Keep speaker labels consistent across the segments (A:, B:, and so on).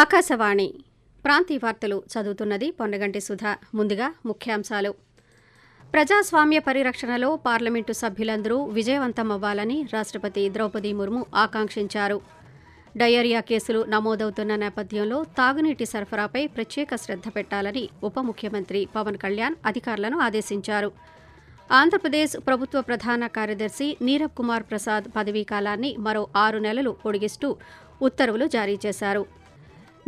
A: ఆకాశవాణి ప్రాంతీయ వార్తలు చదువుతున్నది పొన్నగంటి సుధా. ముందుగా ముఖ్యాంశాలు. ప్రజాస్వామ్య పరిరక్షణలో పార్లమెంటు సభ్యులందరూ విజయవంతమవ్వాలని రాష్ట్రపతి ద్రౌపది ముర్ము ఆకాంక్షించారు. డయేరియా కేసులు నమోదవుతున్న నేపథ్యంలో తాగునీటి సరఫరాపై ప్రత్యేక శ్రద్ధ పెట్టాలని ఉప ముఖ్యమంత్రి పవన్ కళ్యాణ్ అధికారులను ఆదేశించారు. ఆంధ్రప్రదేశ్ ప్రభుత్వ ప్రధాన కార్యదర్శి నీరబ్ కుమార్ ప్రసాద్ పదవీకాలాన్ని మరో 6 నెలలు పొడిగిస్తూ ఉత్తర్వులు జారీ చేశారు.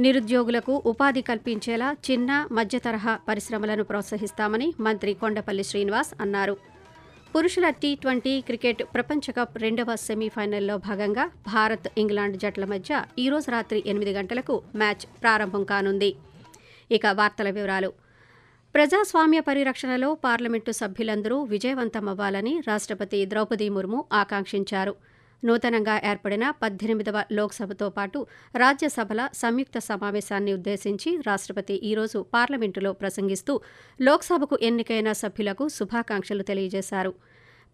A: నిరుద్యోగులకు ఉపాధి కల్పించేలా చిన్న మధ్య తరహా పరిశ్రమలను ప్రోత్సహిస్తామని మంత్రి కొండపల్లి శ్రీనివాస్ అన్నారు. పురుషుల టీ20 క్రికెట్ ప్రపంచ కప్ 2వ సెమీఫైనల్లో భాగంగా భారత్ ఇంగ్లాండ్ జట్ల మధ్య ఈరోజు రాత్రి 8 గంటలకు మ్యాచ్ ప్రారంభం కానుంది. ఇక వార్తల వివరాలు. ప్రజాస్వామ్య పరిరక్షణలో పార్లమెంటు సభ్యులందరూ విజయవంతమవ్వాలని రాష్ట్రపతి ద్రౌపది ముర్ము ఆకాంక్షించారు. నూతనంగా ఏర్పడిన 18వ లోక్సభతో పాటు రాజ్యసభల సంయుక్త సమావేశాన్ని ఉద్దేశించి రాష్ట్రపతి ఈరోజు పార్లమెంటులో ప్రసంగిస్తూ లోక్సభకు ఎన్నికైన సభ్యులకు శుభాకాంక్షలు తెలియజేశారు.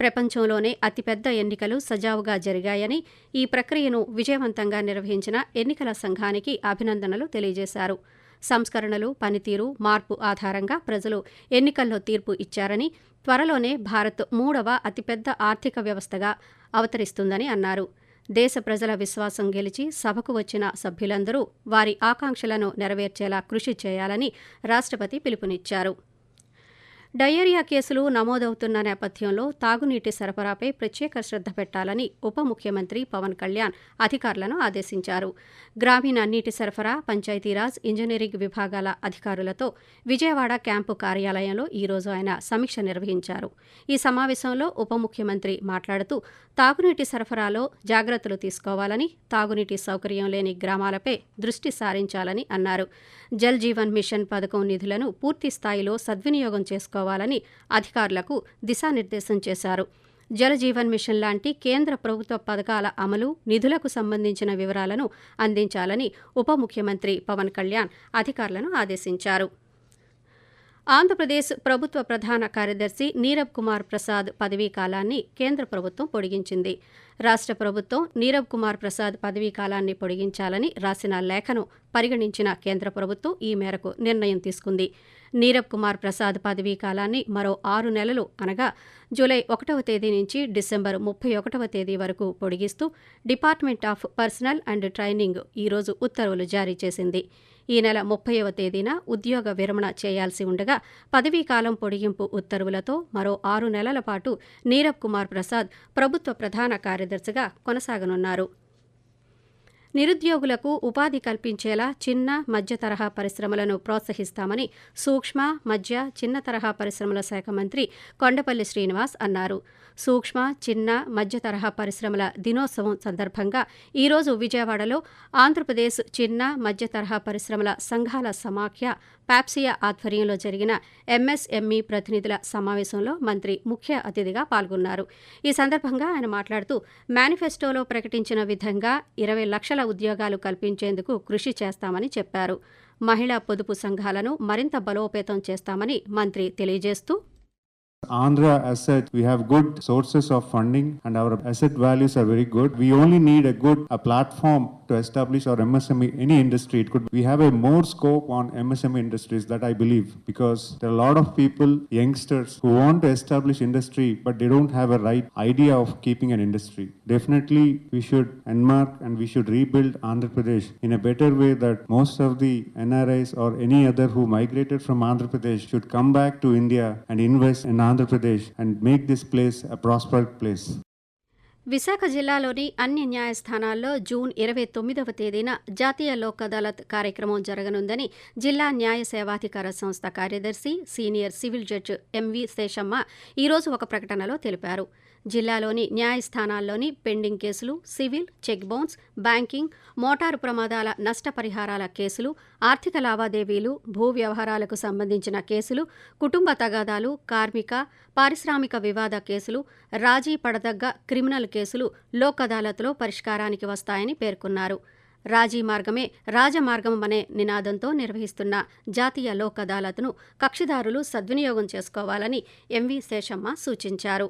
A: ప్రపంచంలోనే అతిపెద్ద ఎన్నికలు సజావుగా జరిగాయని, ఈ ప్రక్రియను విజయవంతంగా నిర్వహించిన ఎన్నికల సంఘానికి అభినందనలు తెలియజేశారు. సంస్కరణలు, పనితీరు, మార్పు ఆధారంగా ప్రజలు ఎన్నికల్లో తీర్పు ఇచ్చారని, త్వరలోనే భారత్ 3వ అతిపెద్ద ఆర్థిక వ్యవస్థగా అవతరిస్తుందని అన్నారు. దేశ ప్రజల విశ్వాసం గెలిచి సభకు వచ్చిన సభ్యులందరూ వారి ఆకాంక్షలను నెరవేర్చేలా కృషి చేయాలని రాష్ట్రపతి పిలుపునిచ్చారు. డయేరియా కేసులు నమోదవుతున్న నేపథ్యంలో తాగునీటి సరఫరాపై ప్రత్యేక శ్రద్ధ పెట్టాలని ఉప ముఖ్యమంత్రి పవన్ కళ్యాణ్ అధికారులను ఆదేశించారు. గ్రామీణ నీటి సరఫరా, పంచాయతీరాజ్, ఇంజనీరింగ్ విభాగాల అధికారులతో విజయవాడ క్యాంపు కార్యాలయంలో ఈరోజు ఆయన సమీక్ష నిర్వహించారు. ఈ సమావేశంలో ఉప ముఖ్యమంత్రి మాట్లాడుతూ తాగునీటి సరఫరాలో జాగ్రత్తలు తీసుకోవాలని, తాగునీటి సౌకర్యం లేని గ్రామాలపై దృష్టి సారించాలని అన్నారు. జల్ జీవన్ మిషన్ పథకం నిధులను పూర్తి స్థాయిలో సద్వినియోగం చేసుకోవాలని అధికారులకు దిశానిర్దేశం చేశారు. జల్ జీవన్ మిషన్ లాంటి కేంద్ర ప్రభుత్వ పథకాల అమలు, నిధులకు సంబంధించిన వివరాలను అందించాలని ఉప ముఖ్యమంత్రి పవన్ కళ్యాణ్ అధికారులను ఆదేశించారు. ఆంధ్రప్రదేశ్ ప్రభుత్వ ప్రధాన కార్యదర్శి నీరబ్ కుమార్ ప్రసాద్ పదవీకాలాన్ని కేంద్ర ప్రభుత్వం పొడిగించింది. రాష్ట్ర ప్రభుత్వం నీరబ్ కుమార్ ప్రసాద్ పదవీకాలాన్ని పొడిగించాలని రాసిన లేఖను పరిగణించిన కేంద్ర ప్రభుత్వం ఈ మేరకు నిర్ణయం తీసుకుంది. నీరబ్ కుమార్ ప్రసాద్ పదవీకాలాన్ని మరో 6 నెలలు అనగా జూలై 1వ తేదీ నుంచి డిసెంబర్ 31వ తేదీ వరకు పొడిగిస్తూ department of personnel and training ఈరోజు ఉత్తర్వులు జారీ చేసింది. ఈ నెల 30వ తేదీన ఉద్యోగ విరమణ చేయాల్సి ఉండగా పదవీకాలం పొడిగింపు ఉత్తర్వులతో మరో 6 నెలల పాటు నీరబ్ కుమార్ ప్రసాద్ ప్రభుత్వ ప్రధాన కార్యదర్శిగా కొనసాగనున్నారు. నిరుద్యోగులకు ఉపాధి కల్పించేలా చిన్న మధ్య తరహా పరిశ్రమలను ప్రోత్సహిస్తామని సూక్ష్మ, మధ్య, చిన్న తరహా పరిశ్రమల శాఖ మంత్రి కొండపల్లి శ్రీనివాస్ అన్నారు. సూక్ష్మ, చిన్న, మధ్య తరహా పరిశ్రమల దినోత్సవం సందర్భంగా ఈరోజు విజయవాడలో ఆంధ్రప్రదేశ్ చిన్న, మధ్య తరహా పరిశ్రమల సంఘాల సమాఖ్య పాప్సియా ఆధ్వర్యంలో జరిగిన ఎంఎస్ఎంఈ ప్రతినిధుల సమావేశంలో మంత్రి ముఖ్య అతిథిగా పాల్గొన్నారు. ఈ సందర్భంగా ఆయన మాట్లాడుతూ మేనిఫెస్టోలో ప్రకటించిన విధంగా 20 లక్షల ఉద్యోగాలు కల్పించేందుకు కృషి చేస్తామని చెప్పారు. మహిళా పొదుపు సంఘాలను మరింత బలోపేతం చేస్తామని మంత్రి తెలియజేస్తూ,
B: Andhra asset, we have good sources of funding and our asset values are very good. We only need a platform to establish our MSME, any industry. We have a more scope on MSME industries that I believe, because there are a lot of people, youngsters who want to establish industry but they don't have a right idea of keeping an industry. Definitely we should enmark and we should rebuild Andhra Pradesh in a better way, that most of the NRIs or any other who migrated from Andhra Pradesh should come back to India and invest in Andhra Pradesh and make this place a prosperous place.
A: Visakha జిల్లాలోని అన్ని న్యాయస్థానాల్లో June 29వ తేదీన జాతీయ లోక్ అదాలత్ కార్యక్రమం జరగనుందని జిల్లా న్యాయ సేవాధికార సంస్థ కార్యదర్శి, senior civil judge M V Seshamma ఈరోజు ఒక ప్రకటనలో తెలిపారు. జిల్లాలోని న్యాయస్థానాల్లోని పెండింగ్ కేసులు, civil, cheque bounce, banking, motor ప్రమాదాల నష్టపరిహారాల కేసులు, ఆర్థిక లావాదేవీలు, భూ వ్యవహారాలకు సంబంధించిన కేసులు, కుటుంబ తగాదాలు, కార్మిక, పారిశ్రామిక వివాద కేసులు, రాజీ పడదగ్గ క్రిమినల్ కేసులు లోక్ అదాలత్లో పరిష్కారానికి వస్తాయని పేర్కొన్నారు. రాజీ మార్గమే రాజమార్గం అనే నినాదంతో నిర్వహిస్తున్న జాతీయ లోక్ అదాలత్ను కక్షిదారులు సద్వినియోగం చేసుకోవాలని ఎంవి శేషమ్మ సూచించారు.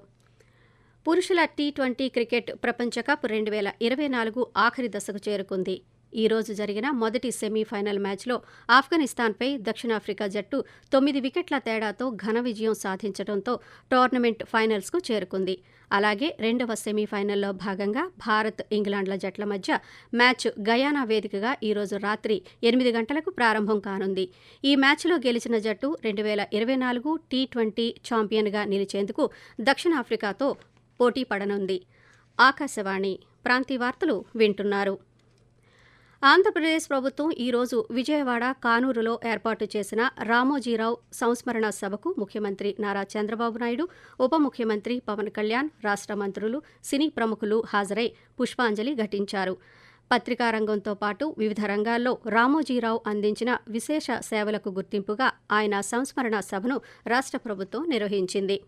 A: పురుషుల టీ20 క్రికెట్ ప్రపంచ కప్ 2024 ఆఖరి దశకు చేరుకుంది. ఈ రోజు జరిగిన మొదటి సెమీఫైనల్ మ్యాచ్లో ఆఫ్ఘనిస్తాన్పై దక్షిణాఫ్రికా జట్టు 9 వికెట్ల తేడాతో ఘన విజయం సాధించడంతో టోర్నమెంట్ ఫైనల్స్కు చేరుకుంది. అలాగే రెండవ సెమీఫైనల్లో భాగంగా భారత్, ఇంగ్లాండ్ల జట్ల మధ్య మ్యాచ్ గయానా వేదికగా ఈ రోజు రాత్రి 8 గంటలకు ప్రారంభం కానుంది. ఈ మ్యాచ్లో గెలిచిన జట్టు 2024 టీ20 ఛాంపియన్గా నిలిచేందుకు దక్షిణాఫ్రికాతో పోటీ పడనుంది. ఆకాశవాణి ప్రాంతీయ వార్తలు వింటున్నారు. ఆంధ్రప్రదేశ్ ప్రభుత్వం ఈరోజు విజయవాడ, కానూరులో ఏర్పాటు చేసిన రామోజీరావు సంస్మరణ సభకు ముఖ్యమంత్రి నారా చంద్రబాబు నాయుడు, ఉప ముఖ్యమంత్రి పవన్ కళ్యాణ్, రాష్ట్ర మంత్రులు, సినీ ప్రముఖులు హాజరై పుష్పాంజలి ఘటించారు. పత్రికా రంగంతో పాటు వివిధ రంగాల్లో రామోజీరావు అందించిన విశేష సేవలకు గుర్తింపుగా ఆయన సంస్మరణ సభను రాష్ట్ర ప్రభుత్వం నిర్వహించింది.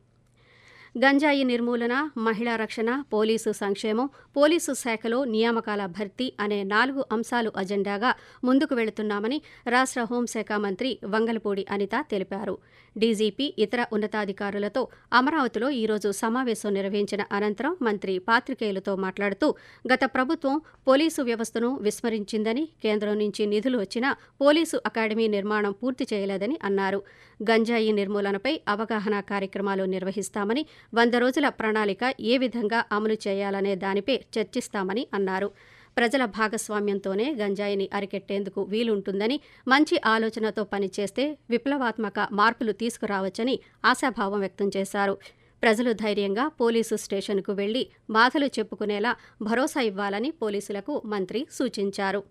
A: గంజాయి నిర్మూలన, మహిళా రక్షణ, పోలీసు సంక్షేమం, పోలీసు శాఖలో నియామకాల భర్తీ అనే 4 అంశాలు అజెండాగా ముందుకు వెళుతున్నామని రాష్ట్ర హోంశాఖ మంత్రి వంగలపూడి అనిత తెలిపారు. డీజీపీ, ఇతర ఉన్నతాధికారులతో అమరావతిలో ఈరోజు సమావేశం నిర్వహించిన అనంతరం మంత్రి పాత్రికేయులతో మాట్లాడుతూ గత ప్రభుత్వం పోలీసు వ్యవస్థను విస్మరించిందని, కేంద్రం నుంచి నిధులు వచ్చినా పోలీసు అకాడమీ నిర్మాణం పూర్తి చేయలేదని అన్నారు. గంజాయి నిర్మూలనపై అవగాహన కార్యక్రమాలు నిర్వహిస్తామని, 100 రోజుల ప్రణాళిక ఏ విధంగా అమలు చేయాలనే దానిపై చర్చిస్తామని అన్నారు. ప్రజల భాగస్వామ్యంతోనే గంజాయిని అరికెట్టేందుకు వీలుంటుందని, మంచి ఆలోచనతో పనిచేస్తే విప్లవాత్మక మార్పులు తీసుకురావచ్చని ఆశాభావం వ్యక్తం చేశారు. ప్రజలు ధైర్యంగా పోలీసు స్టేషన్కు వెళ్లి బాధలు చెప్పుకునేలా భరోసా ఇవ్వాలని పోలీసులకు మంత్రి సూచించారు.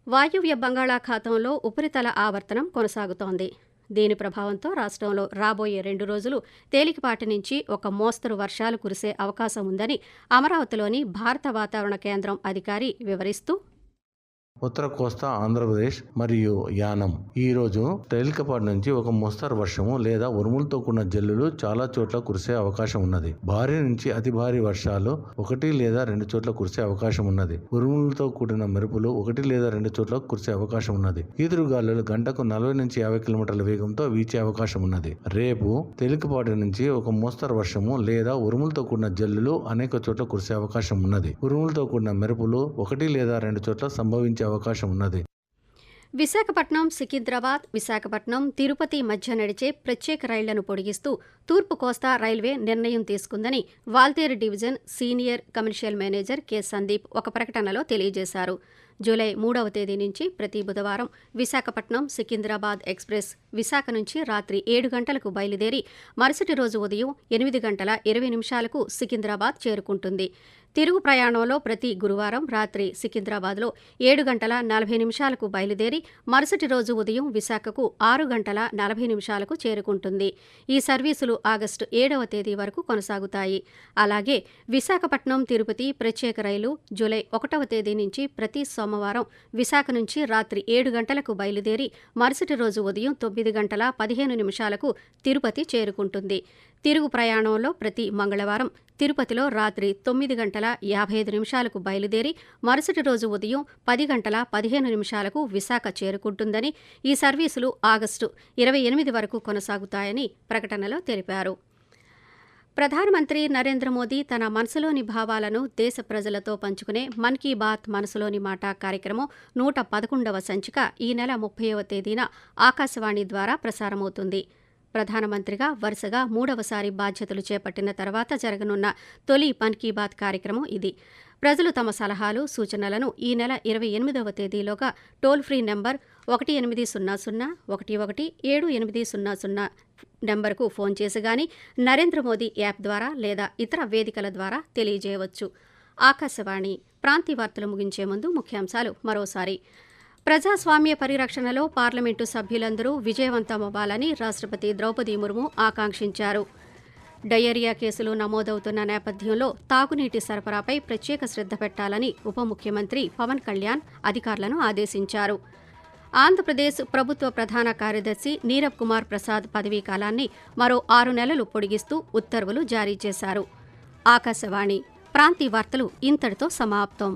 A: వాయువ్య బంగాళాఖాతంలో ఉపరితల ఆవర్తనం కొనసాగుతోంది. దీని ప్రభావంతో రాష్ట్రంలో రాబోయే 2 రోజులు తేలికపాటి నుంచి ఒక మోస్తరు వర్షాలు కురిసే అవకాశం ఉందని అమరావతిలోని భారత వాతావరణ కేంద్రం అధికారి వివరిస్తూ,
C: ఉత్తర కోస్తా ఆంధ్రప్రదేశ్ మరియు యానం ఈ రోజు తేలికపాటి నుంచి ఒక మోస్తరు వర్షము లేదా ఉరుములతో కూడిన జల్లులు చాలా చోట్ల కురిసే అవకాశం ఉన్నది. భారీ నుంచి అతి భారీ వర్షాలు 1 లేదా 2 చోట్ల కురిసే అవకాశం ఉన్నది. ఉరుములతో కూడిన మెరుపులు 1 లేదా 2 చోట్ల కురిసే అవకాశం ఉన్నది. ఈదురుగాలులు గంటకు 40 నుంచి 50 కిలోమీటర్ల వేగంతో వీచే అవకాశం ఉన్నది. రేపు తేలికపాటి నుంచి ఒక మోస్తరు వర్షము లేదా ఉరుములతో కూడిన జల్లులు అనేక చోట్ల కురిసే అవకాశం ఉన్నది. ఉరుములతో కూడిన మెరుపులు 1 లేదా 2 చోట్ల సంభవించే అవకాశం ఉన్నది.
A: విశాఖపట్నం, సికింద్రాబాద్, విశాఖపట్నం, తిరుపతి మధ్య నడిచే ప్రత్యేక రైళ్లను పొడిగిస్తూ తూర్పు కోస్తా రైల్వే నిర్ణయం తీసుకుందని Waltair division senior commercial manager K Sandeep ఒక ప్రకటనలో తెలియజేశారు. జూలై 3వ తేదీ నుంచి ప్రతి బుధవారం విశాఖపట్నం, సికింద్రాబాద్ ఎక్స్ప్రెస్ విశాఖ నుంచి రాత్రి 7 గంటలకు బయలుదేరి మరుసటి రోజు ఉదయం 8 గంటల 20 నిమిషాలకు సికింద్రాబాద్ చేరుకుంటుంది. తిరుగు ప్రయాణంలో ప్రతి గురువారం రాత్రి సికింద్రాబాద్లో 7 గంటల 40 నిమిషాలకు బయలుదేరి మరుసటి రోజు ఉదయం విశాఖకు 6 గంటల 40 నిమిషాలకు చేరుకుంటుంది. ఈ సర్వీసులు ఆగస్టు 7వ తేదీ వరకు కొనసాగుతాయి. అలాగే విశాఖపట్నం తిరుపతి ప్రత్యేక రైలు జూలై 1వ తేదీ నుంచి ప్రతి సోమవారం విశాఖ నుంచి రాత్రి 7 గంటలకు బయలుదేరి మరుసటి రోజు ఉదయం 9 గంటల 15 నిమిషాలకు తిరుపతి చేరుకుంటుంది. తిరుగు ప్రయాణంలో ప్రతి మంగళవారం తిరుపతిలో రాత్రి 9 గంటల 55 నిమిషాలకు బయలుదేరి మరుసటి రోజు ఉదయం 10 గంటల 15 నిమిషాలకు విశాఖ చేరుకుంటుందని, ఈ సర్వీసులు ఆగస్టు 28 వరకు కొనసాగుతాయని ప్రకటనలో తెలిపారు. ప్రధానమంత్రి నరేంద్ర మోదీ తన మనసులోని భావాలను దేశ ప్రజలతో పంచుకునే మన్ కీ బాత్ మనసులోని మాట కార్యక్రమం 111వ సంచిక ఈ నెల 30వ తేదీన ఆకాశవాణి ద్వారా ప్రసారమవుతుంది. ప్రధానమంత్రిగా వరుసగా 3వసారి బాధ్యతలు చేపట్టిన తర్వాత జరగనున్న తొలి మన్ కీ బాత్ కార్యక్రమం ఇది. ప్రజలు తమ సలహాలు, సూచనలను ఈ నెల 28వ తేదీలోగా టోల్ ఫ్రీ నెంబర్ 1800-11-7800 నెంబర్కు ఫోన్ చేసి గానీ, నరేంద్ర మోదీ యాప్ ద్వారా లేదా ఇతర వేదికల ద్వారా తెలియజేయవచ్చు. ఆకాశవాణి ప్రాంతీయ వార్తలు ముగించే ముందు ముఖ్యాంశాలు మరోసారి. ప్రజాస్వామ్య పరిరక్షణలో పార్లమెంటు సభ్యులందరూ విజయవంతమవ్వాలని రాష్ట్రపతి ద్రౌపది ముర్ము ఆకాంక్షించారు. డయేరియా కేసులు నమోదవుతున్న నేపథ్యంలో తాగునీటి సరఫరాపై ప్రత్యేక శ్రద్ధ పెట్టాలని ఉప ముఖ్యమంత్రి పవన్ కళ్యాణ్ అధికారులను ఆదేశించారు. ఆంధ్రప్రదేశ్ ప్రభుత్వ ప్రధాన కార్యదర్శి నీరబ్ కుమార్ ప్రసాద్ పదవీ కాలాన్ని మరో 6 నెలలు పొడిగిస్తూ ఉత్తర్వులు జారీ చేశారు. ఆకాశవాణి ప్రాంతీయ వార్తలు ఇంతటితో సమాప్తం.